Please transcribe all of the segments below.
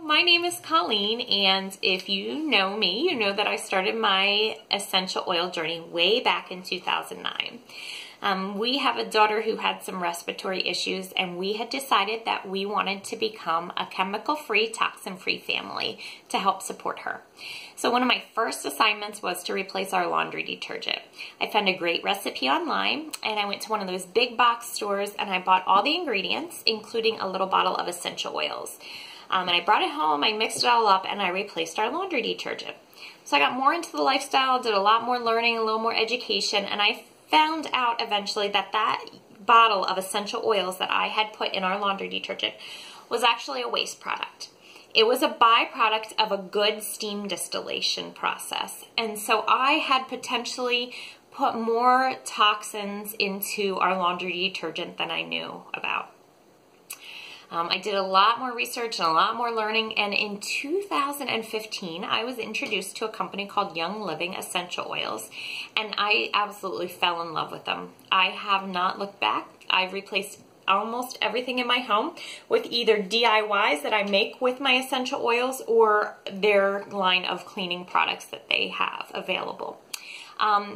my name is Colleen, and if you know me, you know that I started my essential oil journey way back in 2009. We have a daughter who had some respiratory issues, and we had decided that we wanted to become a chemical-free, toxin-free family to help support her. So one of my first assignments was to replace our laundry detergent. I found a great recipe online, and I went to one of those big box stores, and I bought all the ingredients, including a little bottle of essential oils. And I brought it home, I mixed it all up, and I replaced our laundry detergent. So I got more into the lifestyle, did a lot more learning, a little more education, and I found out eventually that that bottle of essential oils that I had put in our laundry detergent was actually a waste product. It was a byproduct of a good steam distillation process. And so I had potentially put more toxins into our laundry detergent than I knew about. I did a lot more research and a lot more learning, and in 2015, I was introduced to a company called Young Living Essential Oils, and I absolutely fell in love with them. I have not looked back. I've replaced almost everything in my home with either DIYs that I make with my essential oils or their line of cleaning products that they have available.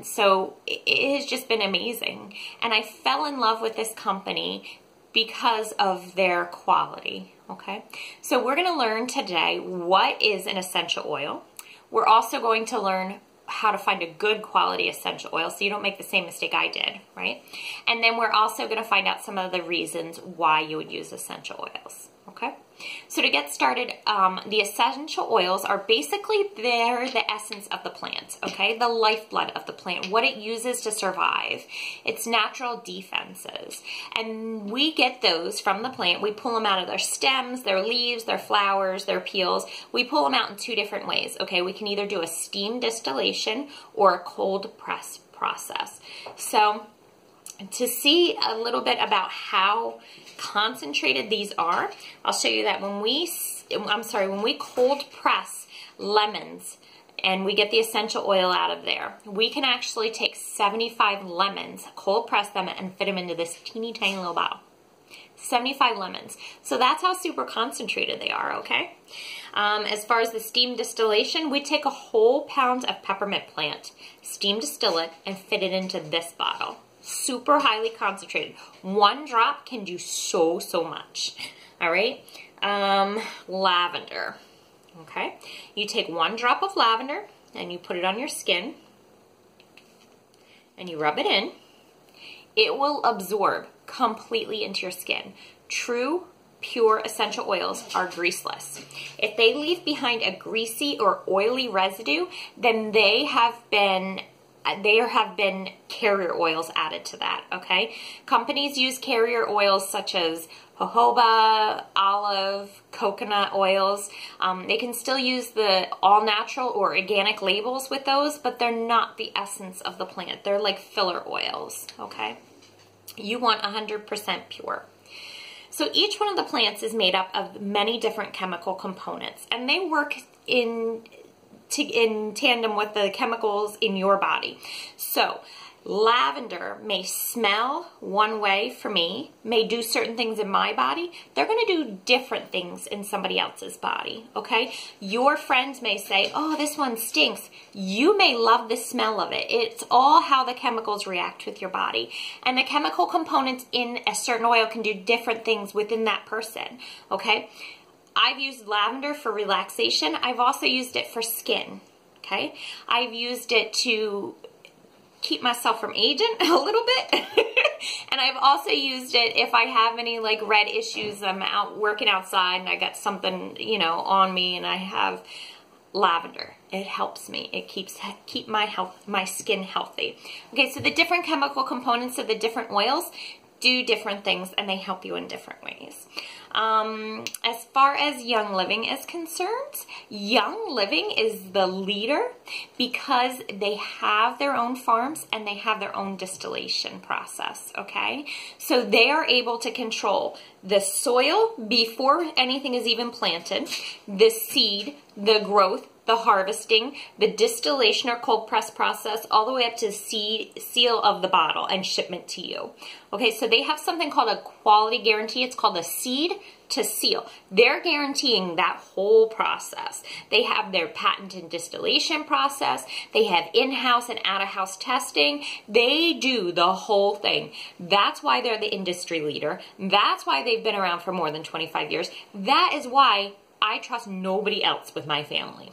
So it has just been amazing, and I fell in love with this company because of their quality, okay? So we're gonna learn today what is an essential oil. We're also going to learn how to find a good quality essential oil so you don't make the same mistake I did, right? And then we're also gonna find out some of the reasons why you would use essential oils, okay? So to get started, the essential oils are basically the essence of the plant, okay? The lifeblood of the plant, what it uses to survive, its natural defenses. And we get those from the plant. We pull them out of their stems, their leaves, their flowers, their peels. We pull them out in two different ways, okay? We can either do a steam distillation or a cold press process. So to see a little bit about how concentrated these are, I'll show you that when we cold press lemons and we get the essential oil out of there, we can actually take 75 lemons, cold press them, and fit them into this teeny tiny little bottle. 75 lemons. So that's how super concentrated they are, okay? As far as the steam distillation, we take a whole pound of peppermint plant, steam distill it, and fit it into this bottle. Super highly concentrated. One drop can do so much. All right. Lavender. Okay. You take one drop of lavender and you put it on your skin and you rub it in. It will absorb completely into your skin. True, pure essential oils are greaseless. If they leave behind a greasy or oily residue, then there have been carrier oils added to that, okay? Companies use carrier oils such as jojoba, olive, coconut oils. They can still use the all-natural or organic labels with those, but they're not the essence of the plant. They're like filler oils, okay? You want 100% pure. So each one of the plants is made up of many different chemical components, and they work in tandem with the chemicals in your body. So lavender may smell one way for me, may do certain things in my body. They're going to do different things in somebody else's body, okay? Your friends may say, oh, this one stinks. You may love the smell of it. It's all how the chemicals react with your body. And the chemical components in a certain oil can do different things within that person, okay? I've used lavender for relaxation. I've also used it for skin, okay? I've used it to keep myself from aging a little bit. And I've also used it if I have any like red issues. I'm out working outside and I got something, you know, on me and I have lavender. It helps me. It keep my skin healthy. Okay, so the different chemical components of the different oils do different things and they help you in different ways. As far as Young Living is concerned, Young Living is the leader because they have their own farms and they have their own distillation process, okay? So they are able to control the soil before anything is even planted, the seed, the growth, the harvesting, the distillation or cold press process, all the way up to the seal of the bottle and shipment to you. Okay, so they have something called a quality guarantee. It's called a seed to seal. They're guaranteeing that whole process. They have their patented distillation process. They have in-house and out-of-house testing. They do the whole thing. That's why they're the industry leader. That's why they've been around for more than 25 years. That is why I trust nobody else with my family.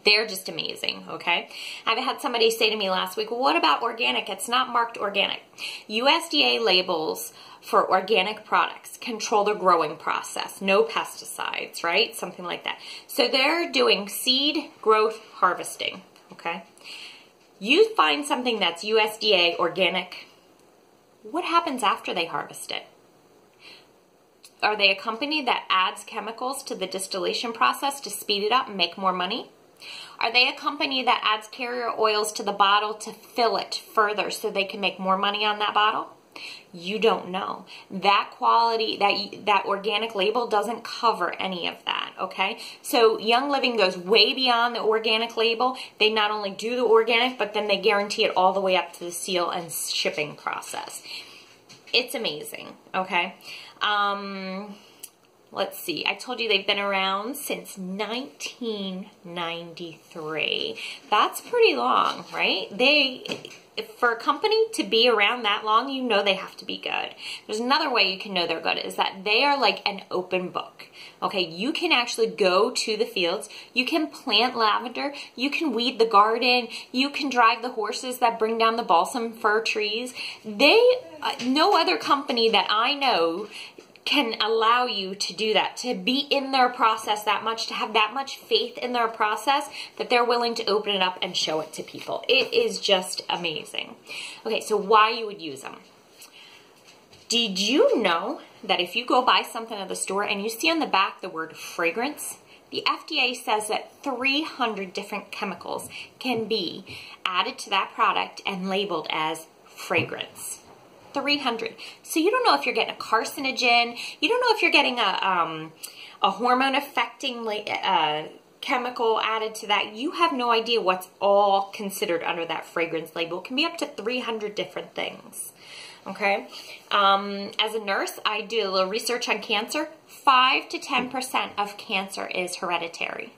They're just amazing, okay? I've had somebody say to me last week, well, what about organic? It's not marked organic. USDA labels for organic products control the growing process, no pesticides, right? Something like that. So they're doing seed growth harvesting, okay? You find something that's USDA organic, what happens after they harvest it? Are they a company that adds chemicals to the distillation process to speed it up and make more money? Are they a company that adds carrier oils to the bottle to fill it further so they can make more money on that bottle? You don't know. That quality, that organic label doesn't cover any of that, okay? So Young Living goes way beyond the organic label. They not only do the organic, but then they guarantee it all the way up to the seal and shipping process. It's amazing, okay? Let's see, I told you they've been around since 1993. That's pretty long, right? For a company to be around that long, you know they have to be good. There's another way you can know they're good, is that they are like an open book. Okay, you can actually go to the fields, you can plant lavender, you can weed the garden, you can drive the horses that bring down the balsam fir trees. No other company that I know can allow you to do that, to be in their process that much, to have that much faith in their process that they're willing to open it up and show it to people. It is just amazing. Okay, so why you would use them. Did you know that if you go buy something at the store and you see on the back the word fragrance, the FDA says that 300 different chemicals can be added to that product and labeled as fragrance. 300. So you don't know if you're getting a carcinogen. You don't know if you're getting a hormone affecting chemical added to that. You have no idea what's all considered under that fragrance label. It can be up to 300 different things. Okay. As a nurse, I do a little research on cancer. 5 to 10% of cancer is hereditary.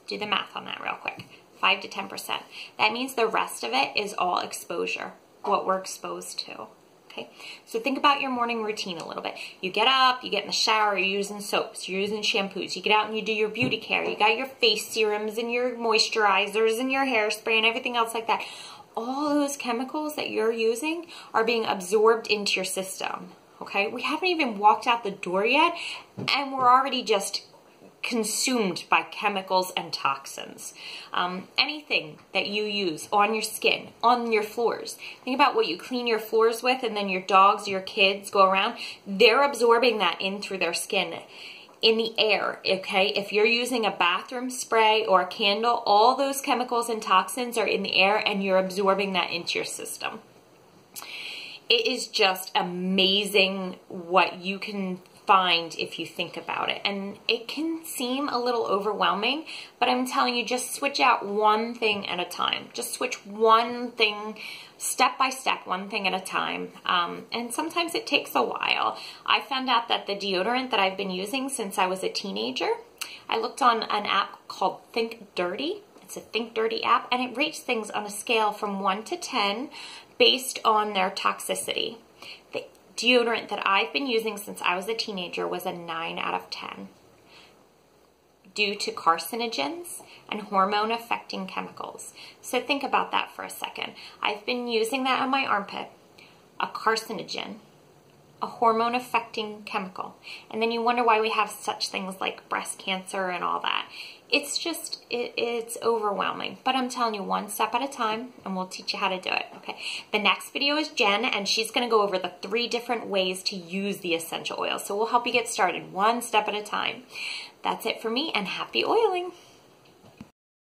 Do the math on that real quick. 5 to 10%. That means the rest of it is all exposure, what we're exposed to. Okay, so think about your morning routine a little bit. You get up, you get in the shower, you're using soaps, you're using shampoos, you get out and you do your beauty care, you got your face serums and your moisturizers and your hairspray and everything else like that. All those chemicals that you're using are being absorbed into your system, okay? We haven't even walked out the door yet and we're already just consumed by chemicals and toxins. Anything that you use on your skin, on your floors. Think about what you clean your floors with and then your dogs, your kids go around. They're absorbing that in through their skin. In the air, okay? If you're using a bathroom spray or a candle, all those chemicals and toxins are in the air and you're absorbing that into your system. It is just amazing what you can find if you think about it, and it can seem a little overwhelming, but I'm telling you, just switch out one thing at a time. Just switch one thing step by step, one thing at a time, and sometimes it takes a while. I found out that the deodorant that I've been using since I was a teenager, I looked on an app called Think Dirty. It's a Think Dirty app, and it rates things on a scale from 1 to 10 based on their toxicity. The deodorant that I've been using since I was a teenager was a 9 out of 10 due to carcinogens and hormone affecting chemicals. So think about that for a second. I've been using that on my armpit, a carcinogen, a hormone affecting chemical. And then you wonder why we have such things like breast cancer and all that. It's just, it's overwhelming. But I'm telling you, one step at a time, and we'll teach you how to do it, okay? The next video is Jen, and she's gonna go over the 3 different ways to use the essential oil. So we'll help you get started one step at a time. That's it for me, and happy oiling.